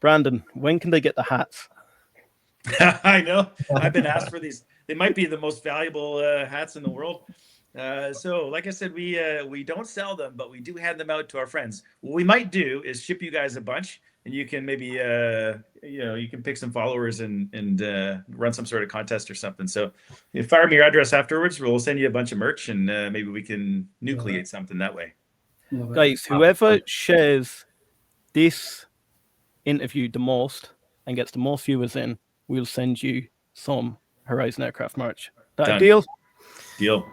Brandon, when can they get the hats? I know. I've been asked for these. They might be the most valuable hats in the world. So, like I said, we don't sell them, but we do hand them out to our friends. What we might do is ship you guys a bunch, and you can maybe you can pick some followers and run some sort of contest or something. So, you fire me your address afterwards. We'll send you a bunch of merch, and maybe we can nucleate something that way. Guys, whoever shares this interview the most and gets the most viewers in, we'll send you some Horizon Aircraft merch. That a deal? Deal.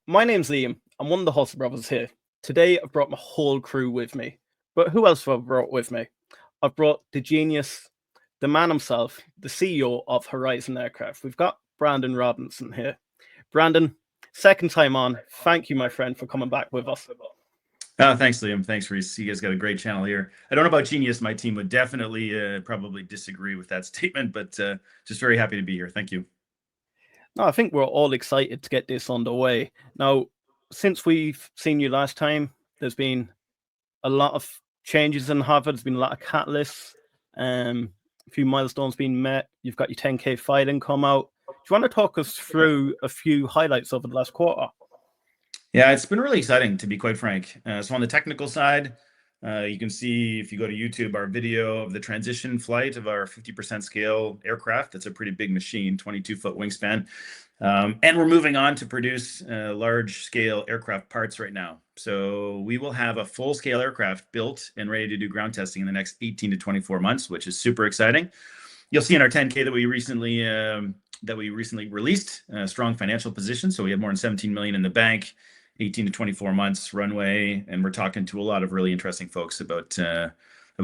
My name's Liam. I'm one of the Hustle Brothers here. Today, I've brought my whole crew with me. But who else have I brought with me? I've brought the genius, the man himself, the CEO of Horizon Aircraft. We've got Brandon Robinson here. Brandon, second time on. Thank you, my friend, for coming back with us. Thanks, Liam. Thanks, Reece. You guys got a great channel here. I don't know about genius. My team would definitely probably disagree with that statement, but just very happy to be here. Thank you. No, I think we're all excited to get this underway. Now, since we've seen you last time, there's been a lot of changes in HOVR. There's been a lot of catalysts, a few milestones being met. You've got your 10K filing come out. Do you want to talk us through a few highlights over the last quarter? Yeah, it's been really exciting, to be quite frank. So on the technical side, you can see, if you go to YouTube, our video of the transition flight of our 50% scale aircraft. That's a pretty big machine, 22-foot wingspan. And we're moving on to produce large scale aircraft parts right now. So we will have a full scale aircraft built and ready to do ground testing in the next 18 to 24 months, which is super exciting. You'll see in our 10K that we recently released a strong financial position. So we have more than 17 million in the bank, 18 to 24 months runway, and we're talking to a lot of really interesting folks about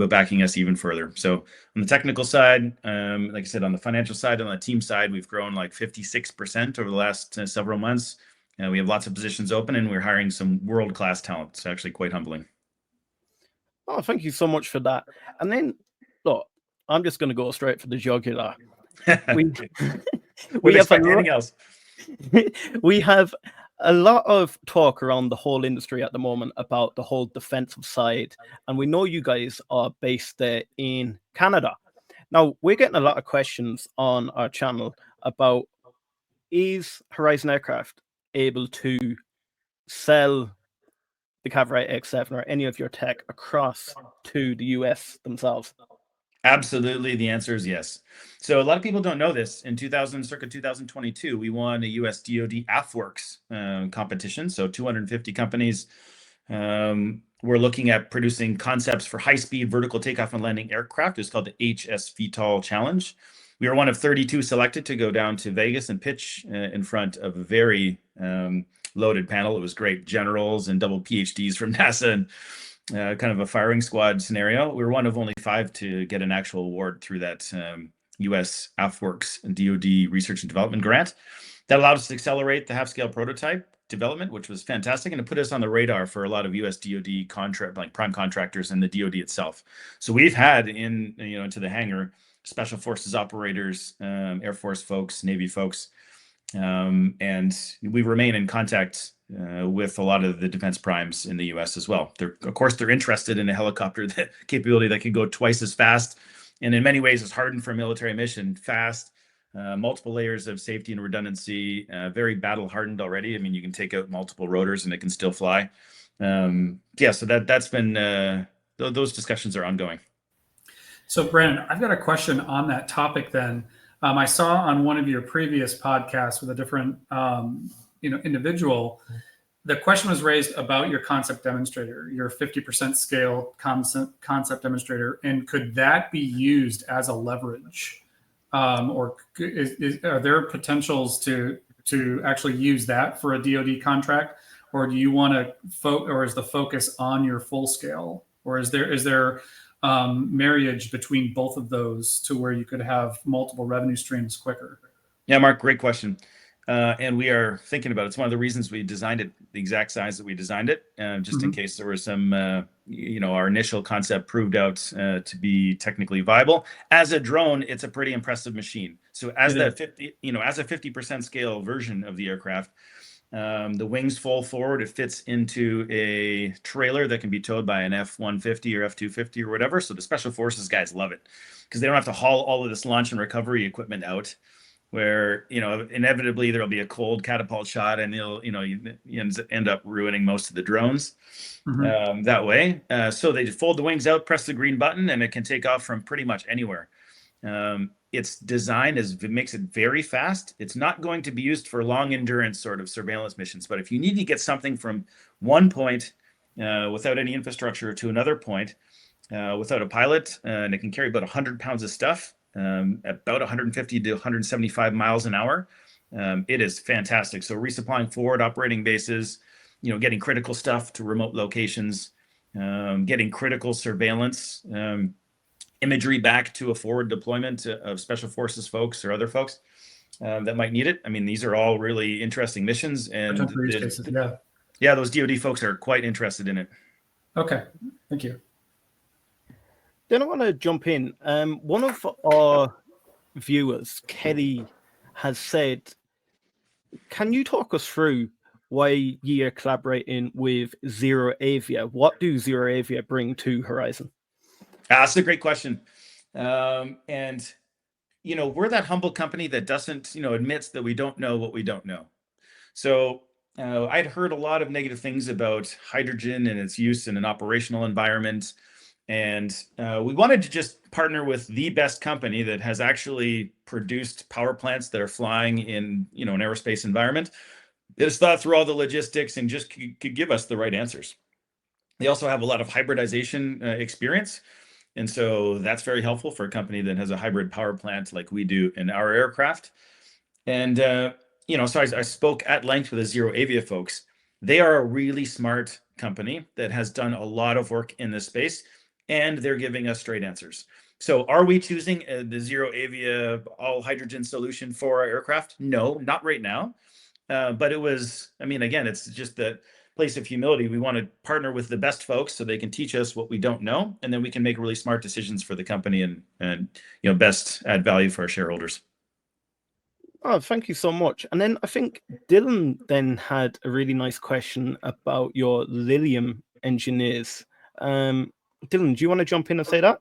backing us even further. So on the technical side, like I said, on the financial side, on the team side, we've grown like 56% over the last several months. We have lots of positions open, and we're hiring some world-class talent. It's actually quite humbling. Oh, thank you so much for that. And then, look, I'm just going to go straight for the jugular. We have anything else. We have a lot of talk around the whole industry at the moment about the whole defensive side, and we know you guys are based there in Canada. Now, we're getting a lot of questions on our channel about, is Horizon Aircraft able to sell the Cavorite X7 or any of your tech across to the US themselves? Absolutely. The answer is yes. So a lot of people don't know this. In circa 2022, we won a US DoD AFWERX competition. So 250 companies were looking at producing concepts for high-speed vertical takeoff and landing aircraft. It's called the HSVTOL Challenge. We were one of 32 selected to go down to Vegas and pitch in front of a very loaded panel. It was great. Generals and double PhDs from NASA and kind of a firing squad scenario. We were one of only 5 to get an actual award through that US AFWERX DoD research and development grant. That allowed us to accelerate the half-scale prototype development, which was fantastic, and it put us on the radar for a lot of US DoD prime contractors and the DoD itself. So we've had into the hangar special forces operators, Air Force folks, Navy folks, and we remain in contact with a lot of the defense primes in the US as well. Of course, they're interested in a helicopter capability that can go twice as fast, and in many ways is hardened for a military mission, fast, multiple layers of safety and redundancy, very battle hardened already. I mean, you can take out multiple rotors and it can still fly. So that's been, those discussions are ongoing. So Brandon, I've got a question on that topic then. I saw on one of your previous podcasts with a different individual, the question was raised about your concept demonstrator, your 50% scale concept demonstrator, and could that be used as a leverage? Or are there potentials to actually use that for a DoD contract, or do you want to or is the focus on your full scale, or is there marriage between both of those to where you could have multiple revenue streams quicker? Yeah, Mark, great question. And we are thinking about it. It's one of the reasons we designed it the exact size that we designed it, just in case there was some, our initial concept proved out to be technically viable. As a drone, it's a pretty impressive machine. So as a 50% scale version of the aircraft, The wings fold forward. It fits into a trailer that can be towed by an F-150 or F-250 or whatever. So the Special Forces guys love it because they don't have to haul all of this launch and recovery equipment out, where, you know, inevitably there'll be a cold catapult shot and you end up ruining most of the drones that way. So they just fold the wings out, press the green button, and it can take off from pretty much anywhere. Its design makes it very fast. It's not going to be used for long endurance sort of surveillance missions, but if you need to get something from one point without any infrastructure to another point without a pilot, and it can carry about 100 pounds of stuff, about 150 to 175 miles an hour. It is fantastic. So resupplying forward operating bases, getting critical stuff to remote locations, getting critical surveillance imagery back to a forward deployment of Special Forces folks or other folks that might need it. I mean, these are all really interesting missions, and those DoD folks are quite interested in it. Okay, thank you. Then I want to jump in. One of our viewers, Kelly, has said, can you talk us through why you are collaborating with ZeroAvia? What do ZeroAvia bring to Horizon? That's a great question. And, we're that humble company that doesn't, admits that we don't know what we don't know. So I'd heard a lot of negative things about hydrogen and its use in an operational environment. And we wanted to just partner with the best company that has actually produced power plants that are flying in, an aerospace environment. It has thought through all the logistics and just could give us the right answers. They also have a lot of hybridization experience. And so that's very helpful for a company that has a hybrid power plant like we do in our aircraft. And, so I spoke at length with the ZeroAvia folks. They are a really smart company that has done a lot of work in this space, and they're giving us straight answers. So are we choosing the ZeroAvia all hydrogen solution for our aircraft? No, not right now. But it was, again, it's just the place of humility. We want to partner with the best folks so they can teach us what we don't know, and then we can make really smart decisions for the company and best add value for our shareholders. Oh, thank you so much. And then I think Dylan then had a really nice question about your Lilium engineers. Dylan, do you want to jump in and say that?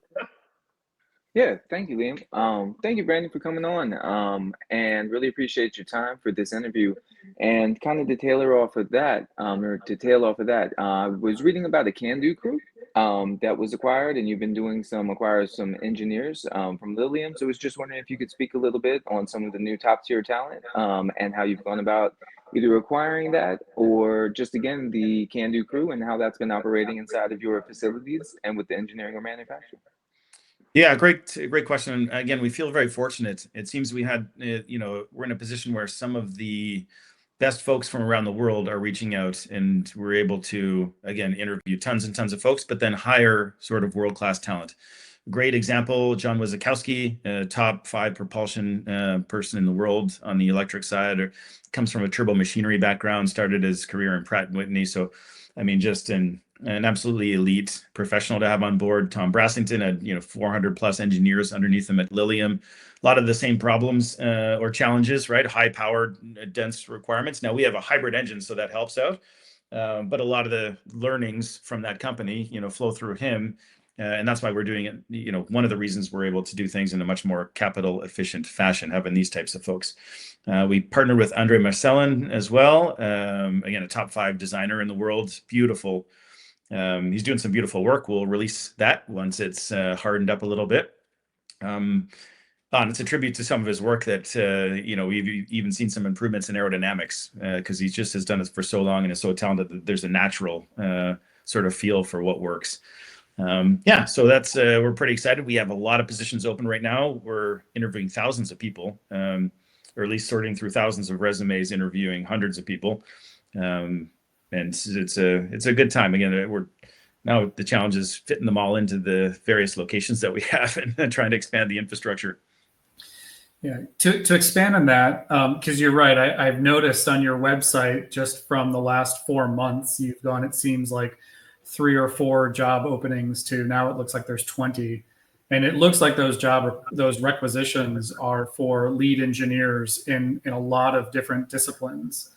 Yeah, thank you, Liam. Thank you, Brandon, for coming on, and really appreciate your time for this interview. And kind of to tail off of that, I was reading about a Candid crew that was acquired, and you've been acquiring some engineers from Lilium. So I was just wondering if you could speak a little bit on some of the new top tier talent and how you've gone about either acquiring that or just, again, the Candid crew and how that's been operating inside of your facilities and with the engineering or manufacturing. Yeah, great question. Again, we feel very fortunate. It seems we had, we're in a position where some of the best folks from around the world are reaching out, and we're able to, again, interview tons and tons of folks, but then hire sort of world-class talent. Great example, John Wazakowski, a top 5 propulsion person in the world on the electric side, comes from a turbo machinery background, started his career in Pratt & Whitney. So, just an absolutely elite professional to have on board. Tom Brassington had 400 plus engineers underneath him at Lilium. A lot of the same problems or challenges, right? High powered, dense requirements. Now we have a hybrid engine, so that helps out. But a lot of the learnings from that company, flow through him. And that's why we're doing it. One of the reasons we're able to do things in a much more capital efficient fashion, having these types of folks. We partnered with Andre Marcellin as well. Again, a top 5 designer in the world. Beautiful. He's doing some beautiful work. We'll release that once it's hardened up a little bit. It's a tribute to some of his work that, we've even seen some improvements in aerodynamics because he just has done it for so long and is so talented that there's a natural sort of feel for what works. So that's, we're pretty excited. We have a lot of positions open right now. We're interviewing thousands of people, or at least sorting through thousands of resumes, interviewing hundreds of people. And it's a good time. Again, now the challenge is fitting them all into the various locations that we have and trying to expand the infrastructure. Yeah, to expand on that, because you're right. I've noticed on your website just from the last 4 months, you've gone, it seems like 3 or 4 job openings to now it looks like there's 20. And it looks like those requisitions are for lead engineers in a lot of different disciplines.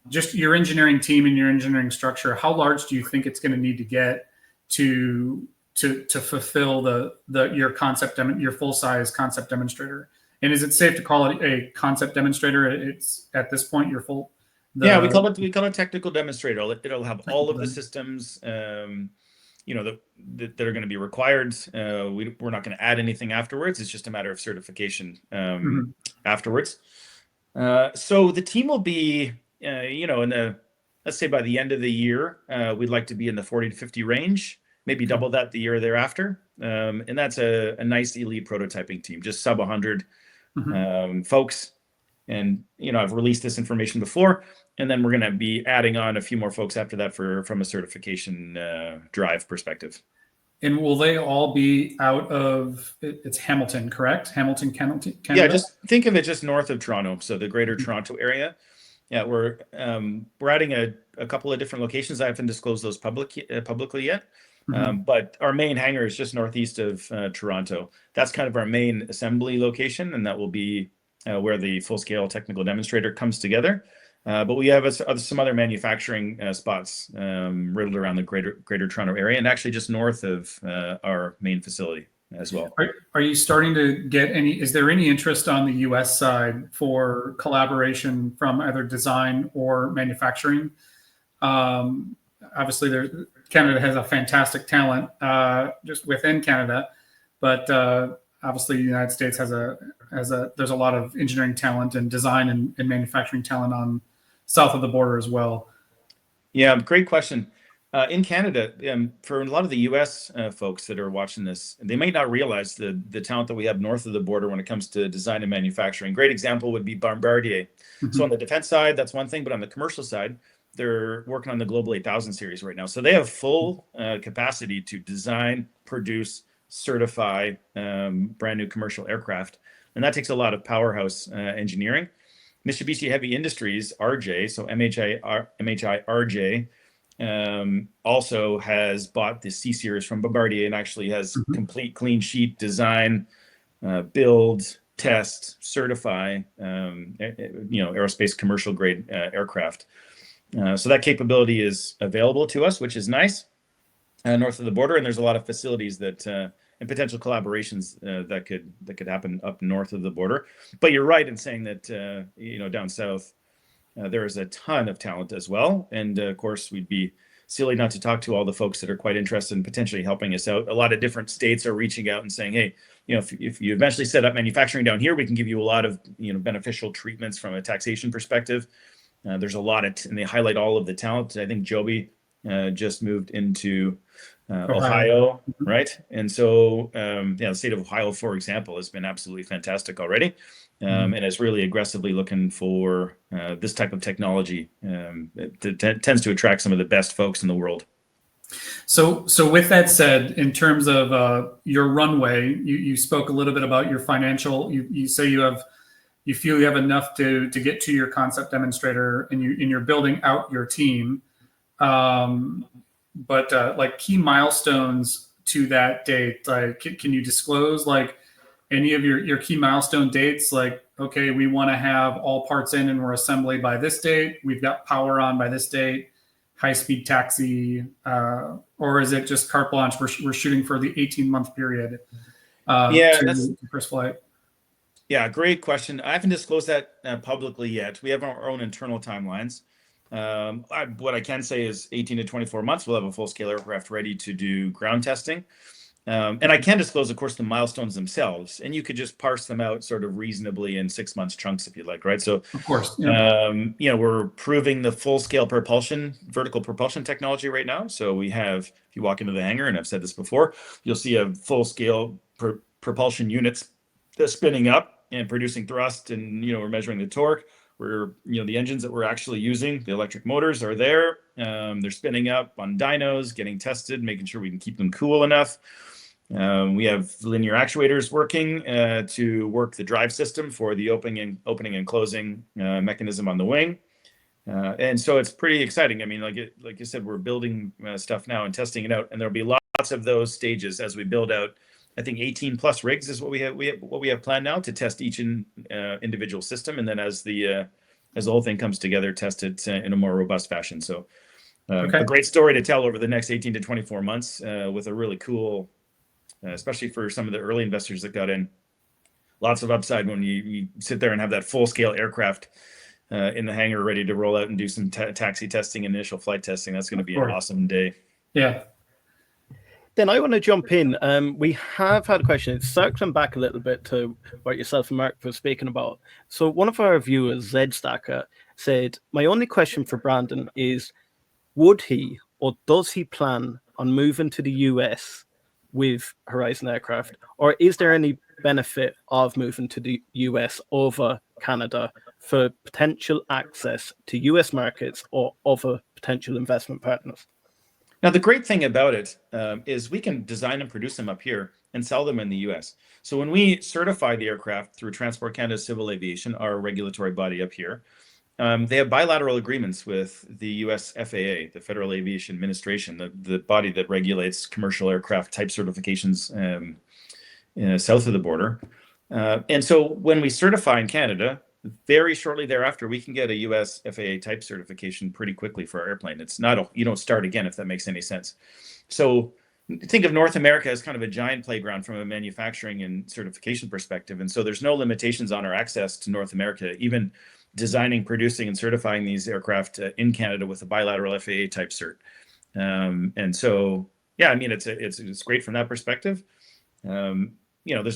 just your engineering team and your engineering structure, how large do you think it's going to need to get to fulfill your full size concept demonstrator? And is it safe to call it a concept demonstrator? It's at this point your full. Yeah, we call it technical demonstrator. It'll have all of the systems, you know, that are going to be required. We're not going to add anything afterwards. It's just a matter of certification afterwards. So the team will be, you know, let's say by the end of the year, we'd like to be in the 40 to 50 range, maybe double that the year thereafter. And that's a nice elite prototyping team, just sub 100 folks. And, you know, I've released this information before, and then we're going to be adding on a few more folks after that from a certification drive perspective. And will they all be out of, it's Hamilton, correct? Hamilton, Canada? Yeah, just think of it just north of Toronto. So the greater Toronto area. Yeah, we're adding a couple of different locations. I haven't disclosed those publicly yet. But our main hangar is just northeast of Toronto. That's kind of our main assembly location, and that will be where the full-scale technical demonstrator comes together. But we have some other manufacturing spots riddled around the greater Toronto area, and actually just north of our main facility as well. Are you starting to get is there any interest on the US side for collaboration from either design or manufacturing? Obviously, Canada has a fantastic talent just within Canada, but obviously the United States there's a lot of engineering talent and design and manufacturing talent on south of the border as well. Yeah, great question. In Canada, for a lot of the US folks that are watching this, they might not realize the talent that we have north of the border when it comes to design and manufacturing. Great example would be Bombardier. So on the defense side, that's one thing, but on the commercial side, they're working on the Global 8000 series right now. So they have full capacity to design, produce, certify brand new commercial aircraft. And that takes a lot of powerhouse engineering. Mitsubishi Heavy Industries, RJ, so MHI RJ, also has bought the C series from Bombardier and actually has complete clean sheet design, build, test, certify, aerospace commercial grade aircraft. So that capability is available to us, which is nice, north of the border. And there's a lot of facilities that and potential collaborations that could happen up north of the border. But you're right in saying that down south there is a ton of talent as well. And of course, we'd be silly not to talk to all the folks that are quite interested in potentially helping us out. A lot of different states are reaching out and saying, hey, if you eventually set up manufacturing down here, we can give you a lot of beneficial treatments from a taxation perspective. There's a lot and they highlight all of the talent. I think Joby just moved into Ohio, right? And so, the state of Ohio, for example, has been absolutely fantastic already, and is really aggressively looking for this type of technology. It tends to attract some of the best folks in the world. So with that said, in terms of your runway, you spoke a little bit about your financial. You say you feel you have enough to get to your concept demonstrator, and you're building out your team. But like key milestones to that date, like can you disclose like any of your key milestone dates? Like, okay, we want to have all parts in and we're assembly by this date. We've got power on by this date, high-speed taxi, or is it just carte blanche? We're shooting for the 18-month period. To first flight. Yeah, great question. I haven't disclosed that publicly yet. We have our own internal timelines. What I can say is 18 to 24 months, we'll have a full-scale aircraft ready to do ground testing. And I can disclose, of course, the milestones themselves, and you could just parse them out sort of reasonably in 6 months chunks if you like, right? So, of course, we're proving the full-scale vertical propulsion technology right now. So we have, if you walk into the hangar, and I've said this before, you'll see a full-scale propulsion units spinning up and producing thrust, and we're measuring the torque. The engines that we're actually using, the electric motors are there. They're spinning up on dynos, getting tested, making sure we can keep them cool enough. We have linear actuators working to work the drive system for the opening and closing mechanism on the wing. And so it's pretty exciting. I mean, like you said, we're building stuff now and testing it out, and there'll be lots of those stages as we build out. I think 18 plus rigs is what we have planned now to test each individual system. And then as the as the whole thing comes together, test it in a more robust fashion. So Okay. a great story to tell over the next 18 to 24 months with a really cool, especially for some of the early investors that got in. Lots of upside when you sit there and have that full-scale aircraft in the hangar ready to roll out and do some taxi testing and initial flight testing. That's going to be an awesome day. Yeah. Then I want to jump in. We have had a question. It's circling back a little bit to what yourself and Mark were speaking about. So one of our viewers, Zed Stacker, said, my only question for Brandon is, would he or does he plan on moving to the US with Horizon Aircraft? Or is there any benefit of moving to the US over Canada for potential access to US markets or other potential investment partners? Now, the great thing about it is we can design and produce them up here and sell them in the US. So when we certify the aircraft through Transport Canada Civil Aviation, our regulatory body up here, they have bilateral agreements with the US FAA, the Federal Aviation Administration, the body that regulates commercial aircraft type certifications south of the border. And so when we certify in Canada, very shortly thereafter, we can get a US FAA type certification pretty quickly for our airplane. It's not, you don't start again, if that makes any sense. So think of North America as kind of a giant playground from a manufacturing and certification perspective. And so there's no limitations on our access to North America, even designing, producing, and certifying these aircraft in Canada with a bilateral FAA type cert. And so, yeah, I mean, it's great from that perspective. There's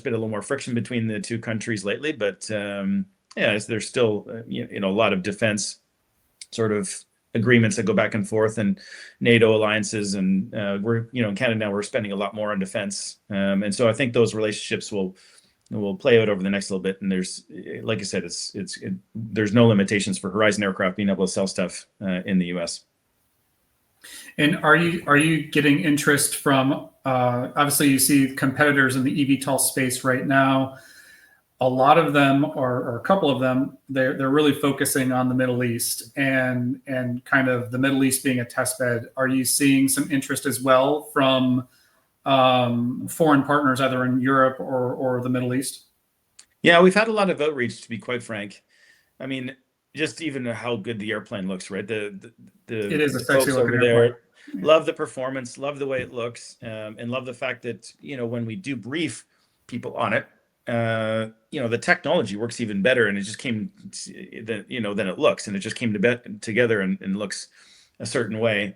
been a little more friction between the two countries lately, but there's still a lot of defense sort of agreements that go back and forth, and NATO alliances, and we're in Canada now we're spending a lot more on defense, and so I think those relationships will play out over the next little bit. And there's, like I said, there's no limitations for Horizon Aircraft being able to sell stuff in the US. And are you getting interest from obviously you see competitors in the eVTOL space right now? A lot of them, or a couple of them, they're really focusing on the Middle East and kind of the Middle East being a test bed. Are you seeing some interest as well from foreign partners, either in Europe or the Middle East? Yeah, we've had a lot of outreach, to be quite frank. I mean, just even how good the airplane looks, right? It is a sexy looking over there. Love the performance, love the way it looks, and love the fact that when we do brief people on it, the technology works even better, and it just came than it looks, and it just came together and looks a certain way.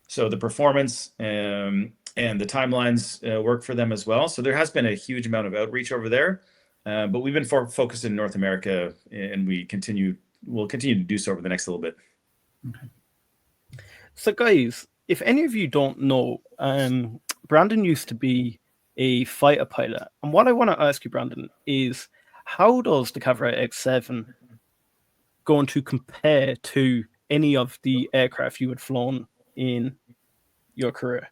So the performance and the timelines work for them as well. So there has been a huge amount of outreach over there, but we've been focused in North America, and we'll continue to do so over the next little bit. Okay. So guys, if any of you don't know, Brandon used to be a fighter pilot. And what I want to ask you, Brandon, is how does the Cavorite X7 going to compare to any of the aircraft you had flown in your career?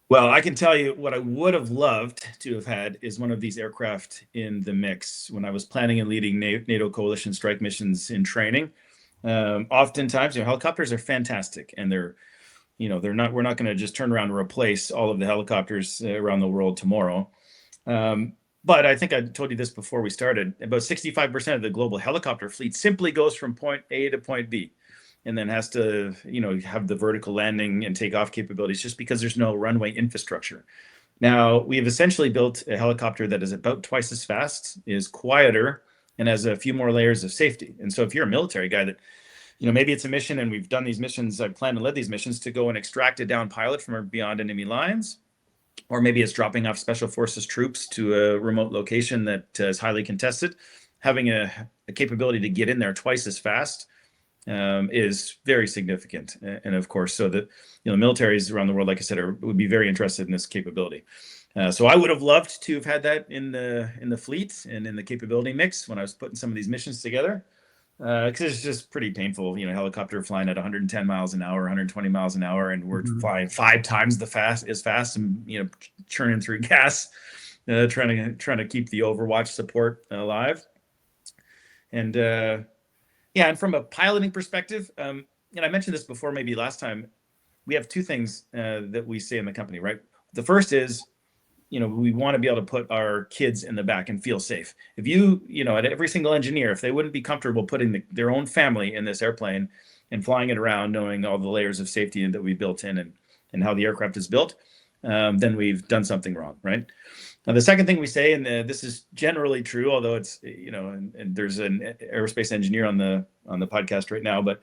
Well, I can tell you what I would have loved to have had is one of these aircraft in the mix when I was planning and leading NATO coalition strike missions in training. Oftentimes, helicopters are fantastic, and we're not going to just turn around and replace all of the helicopters around the world tomorrow. But I think I told you this before we started. About 65% of the global helicopter fleet simply goes from point A to point B, and then has to, have the vertical landing and takeoff capabilities just because there's no runway infrastructure. Now, we have essentially built a helicopter that is about twice as fast, is quieter, and has a few more layers of safety. And so if you're a military guy that, maybe it's a mission, and we've done these missions, I've planned and led these missions to go and extract a down pilot from beyond enemy lines, or maybe it's dropping off special forces troops to a remote location that is highly contested. Having a capability to get in there twice as fast is very significant. And of course, so that militaries around the world, like I said, would be very interested in this capability. So I would have loved to have had that in the fleet and in the capability mix when I was putting some of these missions together. Because it's just pretty painful, helicopter flying at 110 miles an hour, 120 miles an hour, and we're flying 5 times as fast, and churning through gas, trying to keep the Overwatch support alive. And and from a piloting perspective, and I mentioned this before, maybe last time, we have 2 things that we say in the company, right? The first is we want to be able to put our kids in the back and feel safe. If at every single engineer, if they wouldn't be comfortable putting their own family in this airplane and flying it around, knowing all the layers of safety that we built in and how the aircraft is built, then we've done something wrong, right? Now, the second thing we say, and this is generally true, although it's, and there's an aerospace engineer on the podcast right now, but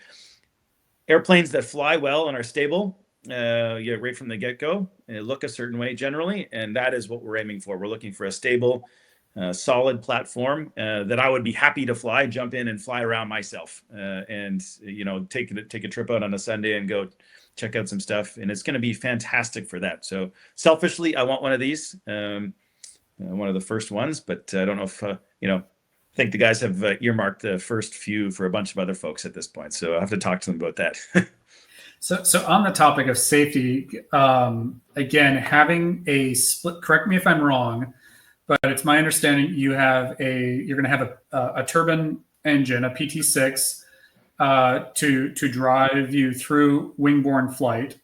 airplanes that fly well and are stable, right from the get-go, look a certain way generally, and that is what we're aiming for. We're looking for a stable, solid platform that I would be happy to fly, jump in and fly around myself, and take a trip out on a Sunday and go check out some stuff, and it's going to be fantastic for that. So selfishly, I want one of these, one of the first ones, but I don't know if I think the guys have earmarked the first few for a bunch of other folks at this point, so I have to talk to them about that. So on the topic of safety, again, having a split, correct me if I'm wrong, but it's my understanding you're going to have a turbine engine, a PT6, to drive you through wing-borne flight.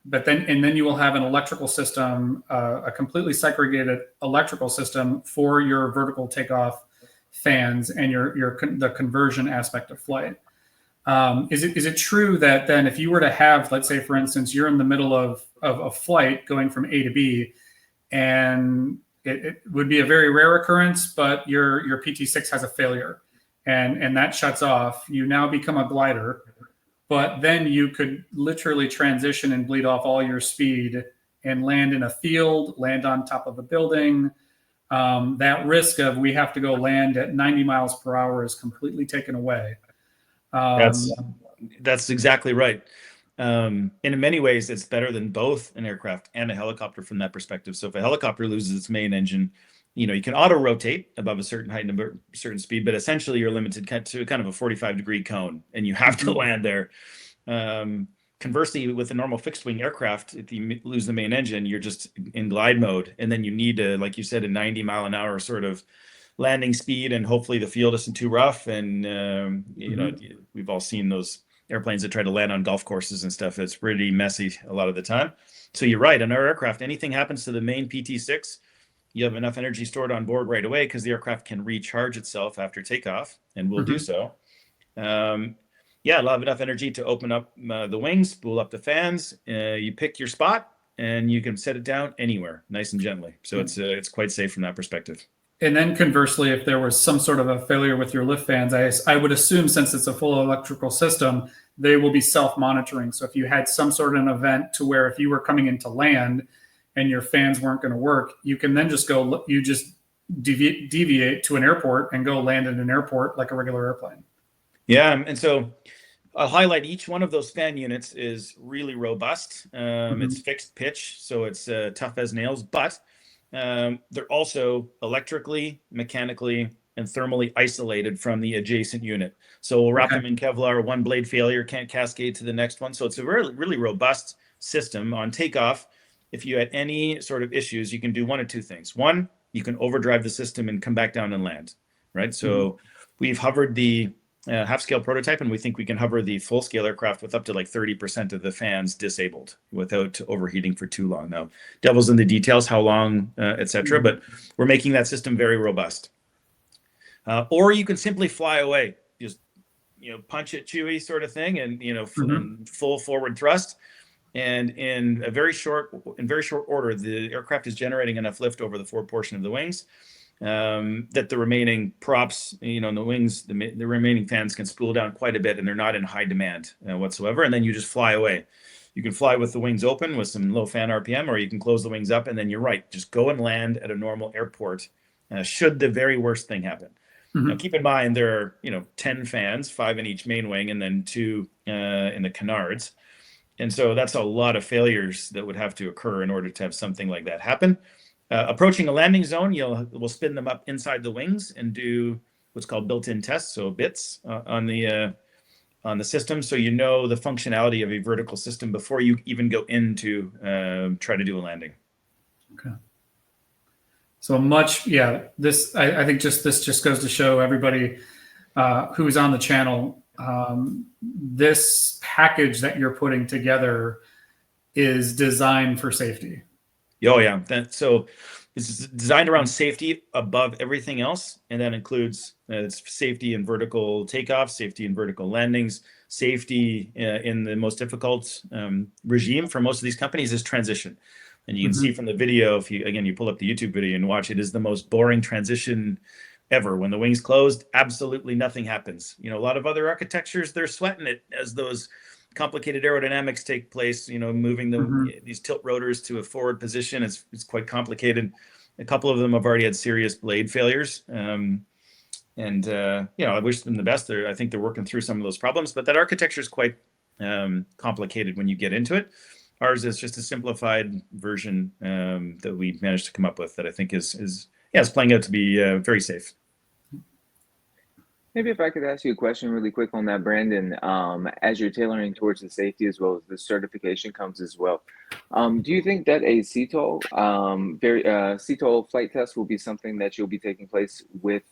But then you will have an electrical system, a completely segregated electrical system for your vertical takeoff fans and the conversion aspect of flight. Is it true that then if you were to have, let's say, for instance, you're in the middle of a flight going from A to B, and it would be a very rare occurrence, but your PT6 has a failure and that shuts off, you now become a glider, but then you could literally transition and bleed off all your speed and land in a field, land on top of a building. That risk of we have to go land at 90 miles per hour is completely taken away. That's exactly right. And in many ways, it's better than both an aircraft and a helicopter from that perspective. So if a helicopter loses its main engine, you can auto rotate above a certain height and a certain speed, but essentially you're limited to kind of a 45-degree cone, and you have to land there. Conversely, with a normal fixed-wing aircraft, if you lose the main engine, you're just in glide mode, and then you need to, like you said, a 90-mile-an-hour sort of landing speed, and hopefully the field isn't too rough. And we've all seen those airplanes that try to land on golf courses and stuff. It's pretty messy a lot of the time. So you're right. On our aircraft, anything happens to the main PT6, you have enough energy stored on board right away because the aircraft can recharge itself after takeoff, and will do so. It'll have enough energy to open up the wings, spool up the fans. You pick your spot, and you can set it down anywhere, nice and gently. So it's quite safe from that perspective. And then conversely, if there was some sort of a failure with your lift fans, I would assume, since it's a full electrical system, they will be self-monitoring. So if you had some sort of an event to where if you were coming into land and your fans weren't going to work, you can then just deviate to an airport and go land in an airport like a regular airplane. Yeah, and so I'll highlight each one of those fan units is really robust. It's fixed pitch, so it's tough as nails, but they're also electrically, mechanically, and thermally isolated from the adjacent unit. So we'll wrap them in Kevlar. One blade failure can't cascade to the next one. So it's a really, really robust system. On takeoff, if you had any sort of issues, you can do one of two things. One, you can overdrive the system and come back down and land, right? So we've hovered the half-scale prototype, and we think we can hover the full-scale aircraft with up to like 30% of the fans disabled without overheating for too long. Now, devil's in the details, how long, etc. But we're making that system very robust. Or you can simply fly away, just punch it Chewy sort of thing, and full forward thrust. And in very short order, the aircraft is generating enough lift over the forward portion of the wings that the remaining props, the wings, the remaining fans can spool down quite a bit, and they're not in high demand whatsoever. And then you just fly away. You can fly with the wings open with some low fan RPM, or you can close the wings up, and then you're right, just go and land at a normal airport should the very worst thing happen. Now, keep in mind there are 10 fans, 5 in each main wing, and then 2 in the canards. And so that's a lot of failures that would have to occur in order to have something like that happen. Approaching a landing zone, we'll spin them up inside the wings and do what's called built-in tests, so bits on the system, so the functionality of a vertical system before you even go into try to do a landing. Okay. So this I think this just goes to show everybody who's on the channel. This package that you're putting together is designed for safety. Oh yeah. So it's designed around safety above everything else, and that includes it's safety in vertical takeoffs, safety in vertical landings, safety in the most difficult regime for most of these companies is transition. And you can see from the video, if you pull up the YouTube video and watch, it is the most boring transition ever. When the wings closed, absolutely nothing happens. A lot of other architectures, they're sweating it as those complicated aerodynamics take place, moving these tilt rotors to a forward position. It's quite complicated. A couple of them have already had serious blade failures. I wish them the best. I think they're working through some of those problems, but that architecture is quite complicated when you get into it. Ours is just a simplified version that we managed to come up with that I think is playing out to be very safe. Maybe if I could ask you a question really quick on that, Brandon, as you're tailoring towards the safety as well as the certification comes as well, do you think that a CTOL, CTOL flight test will be something that you'll be taking place with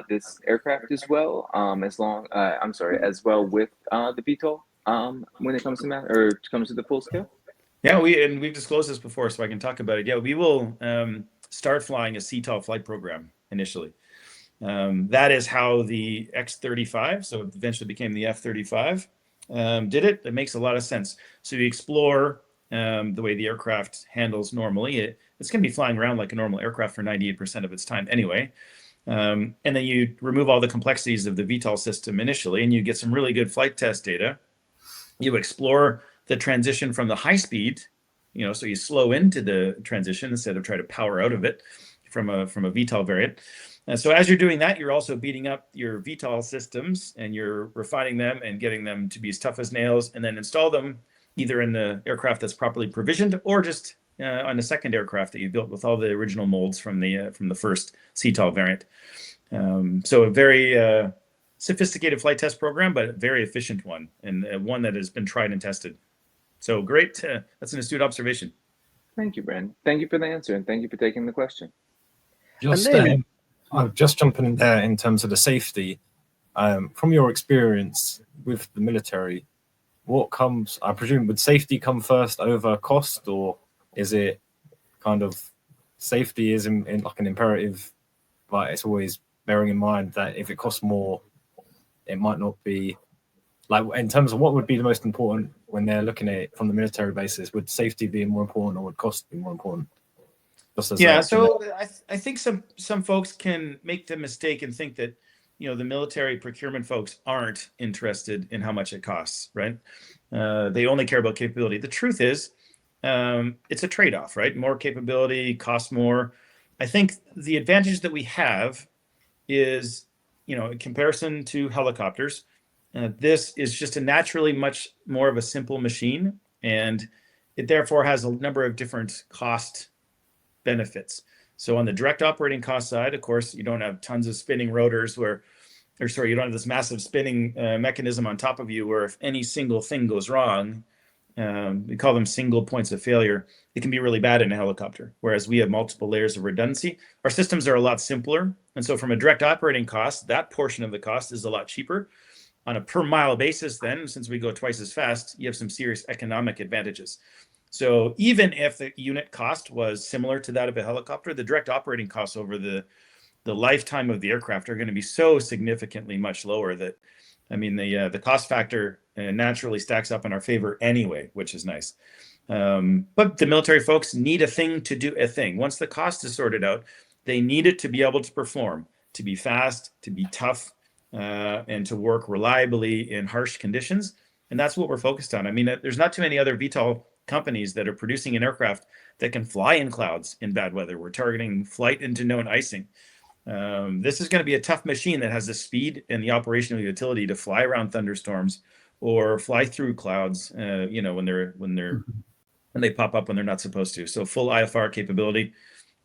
this aircraft as well, as well with the VTOL when it comes to the full scale? Yeah, we've disclosed this before, so I can talk about it. Yeah, we will start flying a CTOL flight program initially. That is how the X35, so it eventually became the F35, did it. It makes a lot of sense. So you explore the way the aircraft handles normally. It's going to be flying around like a normal aircraft for 98% of its time anyway. And then you remove all the complexities of the VTOL system initially, and you get some really good flight test data. You explore the transition from the high speed, so you slow into the transition instead of try to power out of it from a VTOL variant. And so as you're doing that, you're also beating up your VTOL systems and you're refining them and getting them to be as tough as nails, and then install them either in the aircraft that's properly provisioned or just on a second aircraft that you built with all the original molds from the first CTOL variant. So a very sophisticated flight test program, but a very efficient one, and one that has been tried and tested. So great. That's an astute observation. Thank you, Brandon. Thank you for the answer, and thank you for taking the question. I'll just jump in there in terms of the safety. From your experience with the military, what comes, I presume, would safety come first over cost, or is it kind of safety is in like an imperative, but it's always bearing in mind that if it costs more, it might not be, like in terms of what would be the most important when they're looking at it from the military basis, would safety be more important or would cost be more important? Yeah, so I think some folks can make the mistake and think that the military procurement folks aren't interested in how much it costs, right? They only care about capability. The truth is, it's a trade-off, right? More capability costs more. I think the advantage that we have is, in comparison to helicopters, this is just a naturally much more of a simple machine, and it therefore has a number of different cost benefits. So on the direct operating cost side, of course, you don't have tons of spinning rotors you don't have this massive spinning mechanism on top of you where if any single thing goes wrong, we call them single points of failure, it can be really bad in a helicopter. Whereas we have multiple layers of redundancy. Our systems are a lot simpler. And so from a direct operating cost, that portion of the cost is a lot cheaper. On a per mile basis then, since we go twice as fast, you have some serious economic advantages. So even if the unit cost was similar to that of a helicopter, the direct operating costs over the lifetime of the aircraft are going to be so significantly much lower that, the cost factor naturally stacks up in our favor anyway, which is nice. But the military folks need a thing to do a thing. Once the cost is sorted out, they need it to be able to perform, to be fast, to be tough, and to work reliably in harsh conditions. And that's what we're focused on. There's not too many other VTOL companies that are producing an aircraft that can fly in clouds in bad weather. We're targeting flight into known icing. This is going to be a tough machine that has the speed and the operational utility to fly around thunderstorms or fly through clouds, when they pop up when they're not supposed to. So full IFR capability,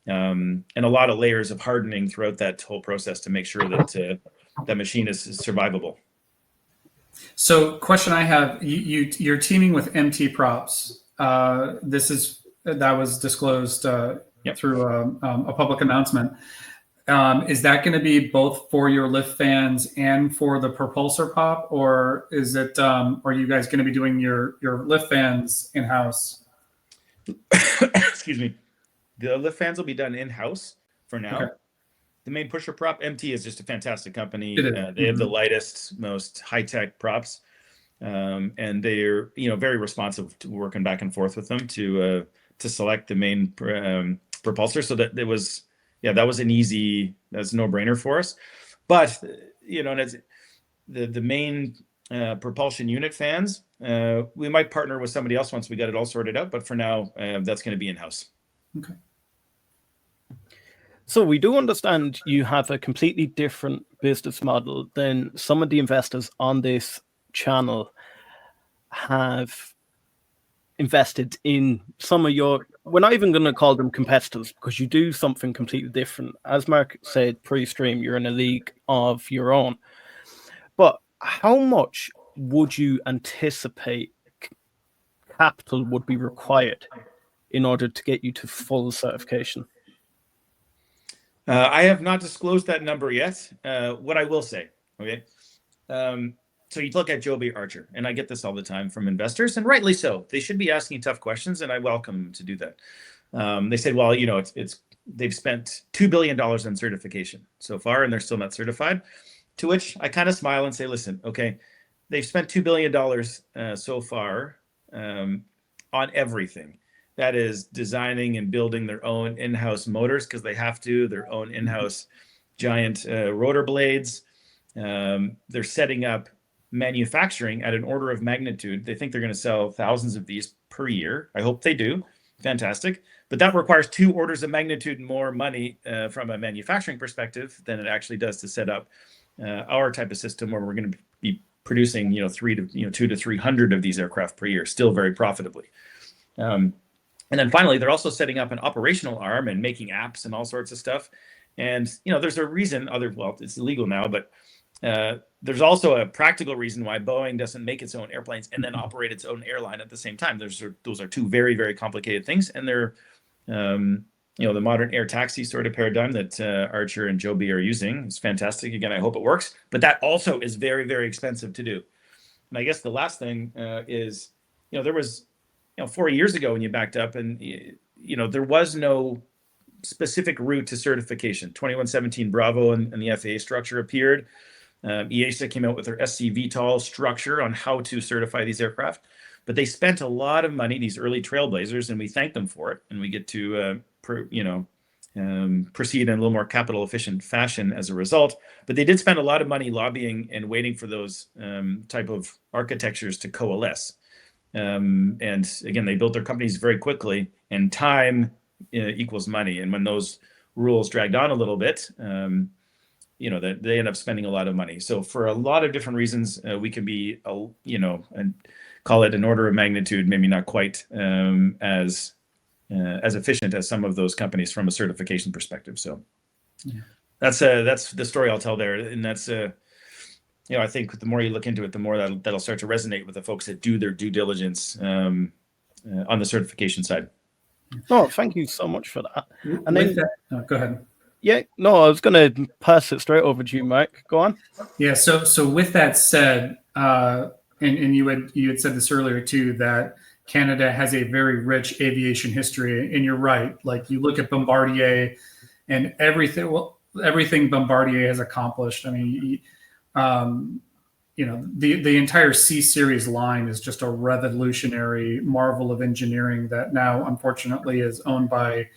and a lot of layers of hardening throughout that whole process to make sure that that machine is survivable. So question I have, you're teaming with MT Props. That was disclosed through a public announcement. Is that going to be both for your lift fans and for the propulsor pop, or is it? Are you guys going to be doing your lift fans in-house? Excuse me. The lift fans will be done in-house for now. Okay. The main pusher prop, MT, is just a fantastic company. It is. They have the lightest, most high-tech props, and they're very responsive to working back and forth with them to select the main propulsor. So that was an easy, that's a no-brainer for us. But and it's the main propulsion unit fans. We might partner with somebody else once we got it all sorted out. But for now, that's going to be in-house. Okay. So we do understand you have a completely different business model than some of the investors on this channel have invested in some of your, we're not even going to call them competitors because you do something completely different. As Mark said pre-stream, you're in a league of your own. But how much would you anticipate capital would be required in order to get you to full certification? I have not disclosed that number yet. What I will say, okay? So you look at Joby Archer, and I get this all the time from investors, and rightly so. They should be asking tough questions, and I welcome them to do that. They said, well, they've spent $2 billion on certification so far, and they're still not certified. To which I kind of smile and say, listen, okay, they've spent $2 billion so far on everything. That is designing and building their own in-house motors because they have to, their own in-house giant rotor blades. They're setting up manufacturing at an order of magnitude. They think they're going to sell thousands of these per year. I hope they do. Fantastic. But that requires 2 orders of magnitude more money from a manufacturing perspective than it actually does to set up our type of system where we're going to be producing 200 to 300 of these aircraft per year, still very profitably. And then finally, they're also setting up an operational arm and making apps and all sorts of stuff. And, there's a reason it's illegal now, but there's also a practical reason why Boeing doesn't make its own airplanes and then operate its own airline at the same time. Those are 2 very, very complicated things. And they're, the modern air taxi sort of paradigm that Archer and Joby are using is fantastic. Again, I hope it works. But that also is very, very expensive to do. And I guess the last thing is, there was, 4 years ago when you backed up and, there was no specific route to certification. 2117 Bravo and the FAA structure appeared. EASA came out with their eVTOL structure on how to certify these aircraft. But they spent a lot of money, these early trailblazers, and we thank them for it. And we get to, proceed in a little more capital efficient fashion as a result. But they did spend a lot of money lobbying and waiting for those type of architectures to coalesce. And again, they built their companies very quickly, and time equals money. And when those rules dragged on a little bit, that they end up spending a lot of money. So for a lot of different reasons, we can be, and call it an order of magnitude, maybe not quite as efficient as some of those companies from a certification perspective. So that's the story I'll tell there, and that's I think the more you look into it, the more that'll start to resonate with the folks that do their due diligence on the certification side. Oh, thank you so much for that. And then, go ahead. Yeah, no, I was going to pass it straight over to you, Mike. Go on. Yeah. So with that said, and you had said this earlier too, that Canada has a very rich aviation history, and you're right. Like you look at Bombardier and everything Bombardier has accomplished. I mean, the entire C series line is just a revolutionary marvel of engineering that now unfortunately is owned by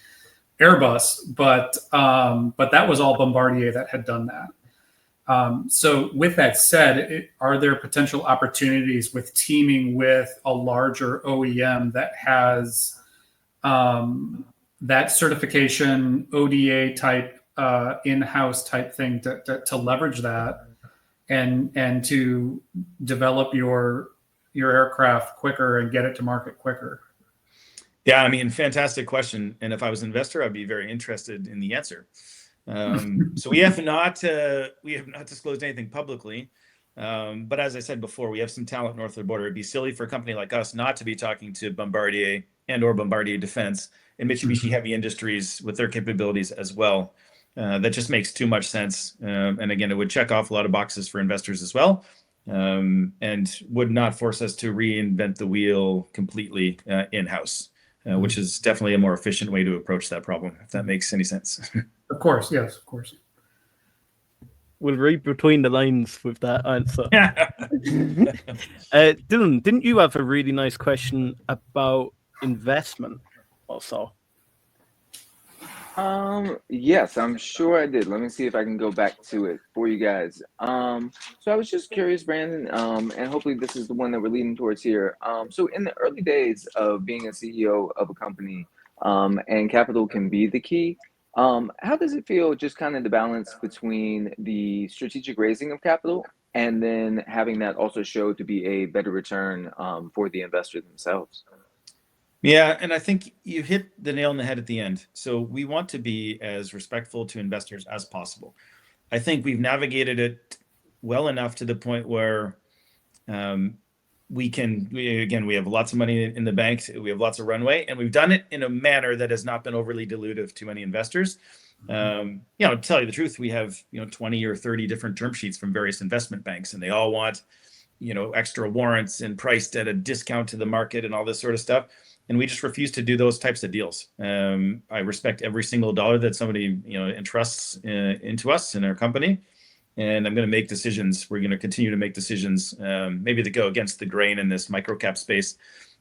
Airbus, but that was all Bombardier that had done that. So with that said, are there potential opportunities with teaming with a larger OEM that has that certification ODA type in-house type thing to leverage that and to develop your aircraft quicker and get it to market quicker? Yeah, I mean, fantastic question. And if I was an investor, I'd be very interested in the answer. So we have not disclosed anything publicly. But as I said before, we have some talent north of the border. It'd be silly for a company like us not to be talking to Bombardier or Bombardier Defense and Mitsubishi Heavy Industries with their capabilities as well. That just makes too much sense. And again, it would check off a lot of boxes for investors as well, and would not force us to reinvent the wheel completely in-house. which is definitely a more efficient way to approach that problem, if that makes any sense. Of course, yes, of course. We'll read between the lines with that answer. Dylan, didn't you have a really nice question about investment also? Yes, I'm sure I did. Let me see if I can go back to it for you guys. So I was just curious, Brandon, and hopefully this is the one that we're leading towards here. So in the early days of being a CEO of a company, and capital can be the key, how does it feel, just kind of the balance between the strategic raising of capital and then having that also show to be a better return, for the investor themselves? Yeah, and I think you hit the nail on the head at the end. So we want to be as respectful to investors as possible. I think we've navigated it well enough to the point where we have lots of money in the bank, we have lots of runway, and we've done it in a manner that has not been overly dilutive to any investors. To tell you the truth, we have 20 or 30 different term sheets from various investment banks, and they all want extra warrants and priced at a discount to the market and all this sort of stuff. And we just refuse to do those types of deals. I respect every single dollar that somebody entrusts into us in our company, and I'm going to make decisions. We're going to continue to make decisions, maybe that go against the grain in this microcap space,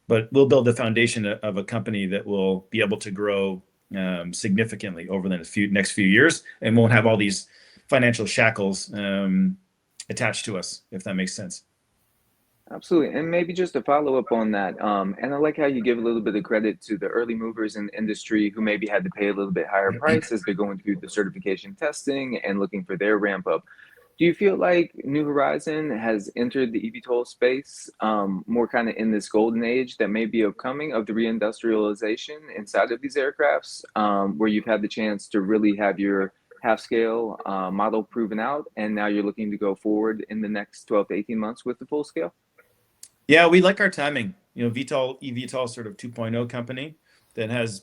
but we'll build the foundation of a company that will be able to grow significantly over the next few years, and won't have all these financial shackles attached to us, if that makes sense. Absolutely. And maybe just to follow up on that, and I like how you give a little bit of credit to the early movers in the industry who maybe had to pay a little bit higher price as they're going through the certification testing and looking for their ramp up. Do you feel like New Horizon has entered the eVTOL space more kind of in this golden age that may be upcoming of the reindustrialization inside of these aircrafts, where you've had the chance to really have your half-scale model proven out, and now you're looking to go forward in the next 12 to 18 months with the full scale? Yeah, we like our timing. eVTOL sort of 2.0 company that has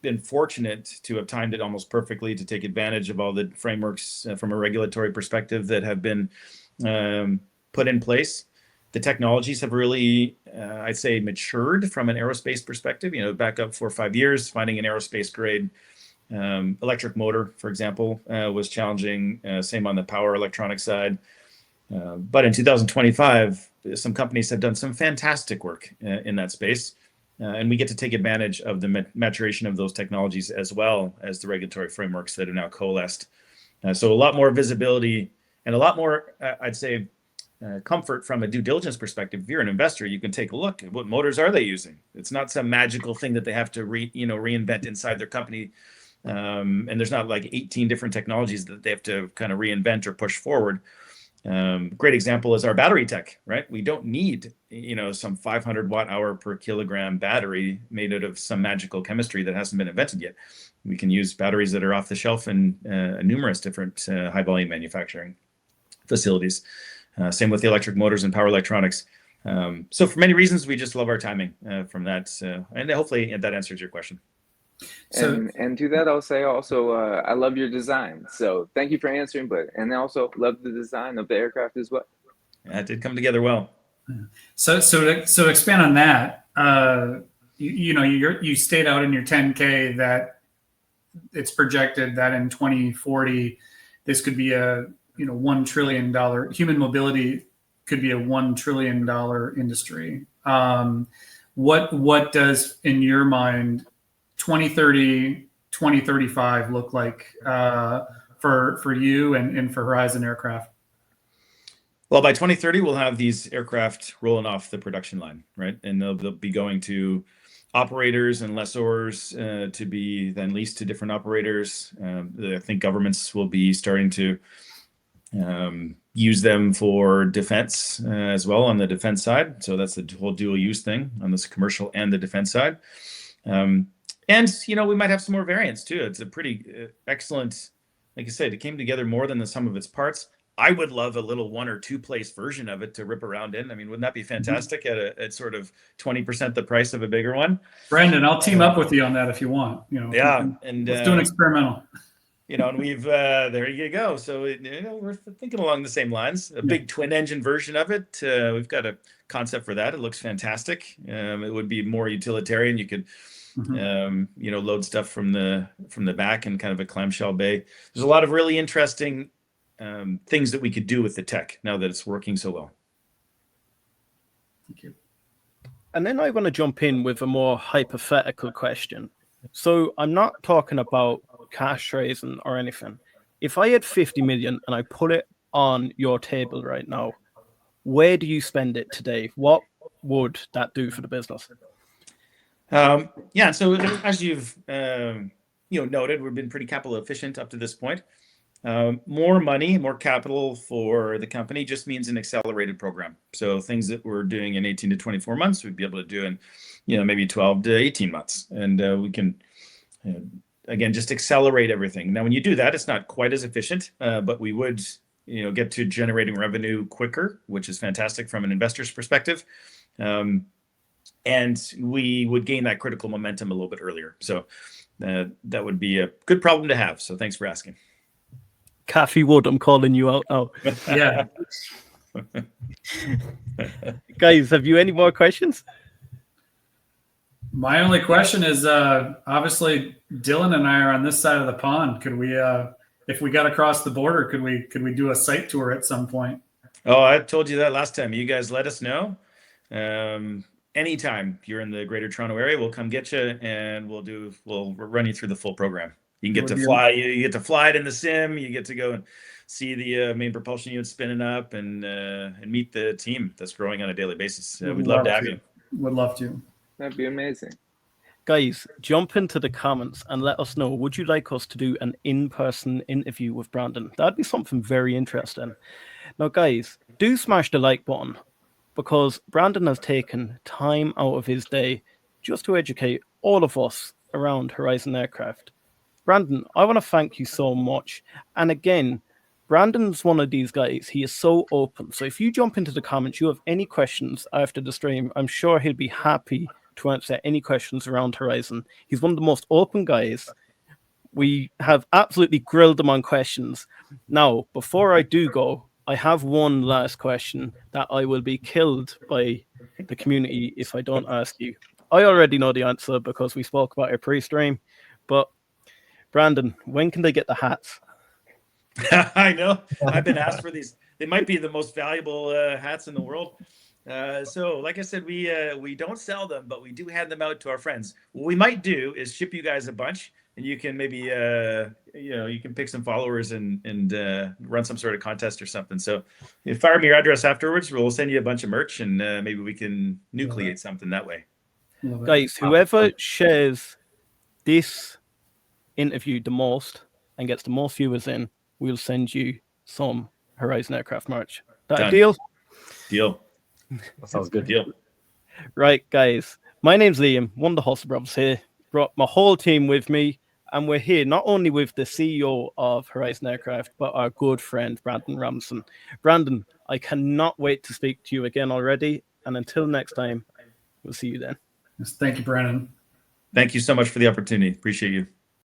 been fortunate to have timed it almost perfectly to take advantage of all the frameworks from a regulatory perspective that have been put in place. The technologies have really, I'd say, matured from an aerospace perspective. Back up 4 or 5 years, finding an aerospace grade electric motor, for example, was challenging. Same on the power electronic side. But in 2025, some companies have done some fantastic work in that space, and we get to take advantage of the maturation of those technologies as well as the regulatory frameworks that are now coalesced. So a lot more visibility and a lot more, I'd say, comfort from a due diligence perspective. If you're an investor, you can take a look at what motors are they using. It's not some magical thing that they have to reinvent inside their company. And there's not like 18 different technologies that they have to kind of reinvent or push forward. Great example is our battery tech, right? We don't need, some 500 watt hour per kilogram battery made out of some magical chemistry that hasn't been invented yet. We can use batteries that are off the shelf in numerous different high volume manufacturing facilities. Same with the electric motors and power electronics. So for many reasons, we just love our timing from that. And hopefully that answers your question. And to that, I'll say also, I love your design. So thank you for answering, and I also love the design of the aircraft as well. Yeah, it did come together well. So to expand on that, you state out in your 10K that it's projected that in 2040, this could be a $1 trillion human mobility could be a $1 trillion industry. What does, in your mind, 2030, 2035 look like for you and for Horizon Aircraft? Well, by 2030, we'll have these aircraft rolling off the production line, right? And they'll be going to operators and lessors to be then leased to different operators. I think governments will be starting to use them for defense as well on the defense side. So that's the whole dual use thing on this commercial and the defense side. And, we might have some more variants too. It's a pretty excellent, like I said, it came together more than the sum of its parts. I would love a little 1 or 2 place version of it to rip around in. I mean, wouldn't that be fantastic at sort of 20% the price of a bigger one? Brandon, I'll team up with you on that if you want. Yeah. And let's do an experimental. you know, and we've there you go. So you know, we're thinking along the same lines. A big twin engine version of it. We've got a concept for that. It looks fantastic. It would be more utilitarian. You could you know, load stuff from the back in kind of a clamshell bay. There's a lot of really interesting things that we could do with the tech now that it's working so well. Thank you. And then I want to jump in with a more hypothetical question. So I'm not talking about cash raising or anything. If I had 50 million and I put it on your table right now, where do you spend it today? What would that do for the business? Yeah, so as you've you know, noted, we've been pretty capital efficient up to this point. More money, more capital for the company just means an accelerated program. So things that we're doing in 18 to 24 months, we'd be able to do in, you know, maybe 12 to 18 months. And we can, again, just accelerate everything. Now, when you do that, it's not quite as efficient, but we would, you know, get to generating revenue quicker, which is fantastic from an investor's perspective. And we would gain that critical momentum a little bit earlier. So that would be a good problem to have. So thanks for asking. Kathy Wood, I'm calling you out now. Yeah. Guys, have you any more questions? My only question is, obviously, Dylan and I are on this side of the pond. Could we, if we got across the border, could we do a site tour at some point? Oh, I told you that last time. You guys let us know. Anytime you're in the Greater Toronto area, we'll come get you, and we'll run you through the full program. You can get to fly. You get to fly it in the sim. You get to go and see the main propulsion unit spinning up, and meet the team that's growing on a daily basis. We'd love to have you. Would love to. That'd be amazing. Guys, jump into the comments and let us know. Would you like us to do an in-person interview with Brandon? That'd be something very interesting. Now, guys, do smash the like button, because Brandon has taken time out of his day just to educate all of us around Horizon Aircraft. Brandon, I want to thank you so much. And again, Brandon's one of these guys. He is so open. So if you jump into the comments, you have any questions after the stream, I'm sure he'll be happy to answer any questions around Horizon. He's one of the most open guys. We have absolutely grilled him on questions. Now, before I do go, I have one last question that I will be killed by the community if I don't ask you. I already know the answer because we spoke about it pre-stream, but Brandon, when can they get the hats? I know. I've been asked for these. They might be the most valuable hats in the world. So, like I said, we don't sell them, but we do hand them out to our friends. What we might do is ship you guys a bunch, and you can maybe you know, you can pick some followers and run some sort of contest or something. So, you fire me your address afterwards. We'll send you a bunch of merch, and maybe we can nucleate something that way. Guys, whoever shares this interview the most and gets the most viewers in, we'll send you some Horizon Aircraft merch. That a deal? Deal. That sounds good. Deal. Right, guys. My name's Liam, one of the Hustle Brothers here. Brought my whole team with me, and we're here not only with the CEO of Horizon Aircraft, but our good friend, Brandon Ramsden. Brandon, I cannot wait to speak to you again already, and until next time, we'll see you then. Yes, thank you, Brandon. Thank you so much for the opportunity. Appreciate you.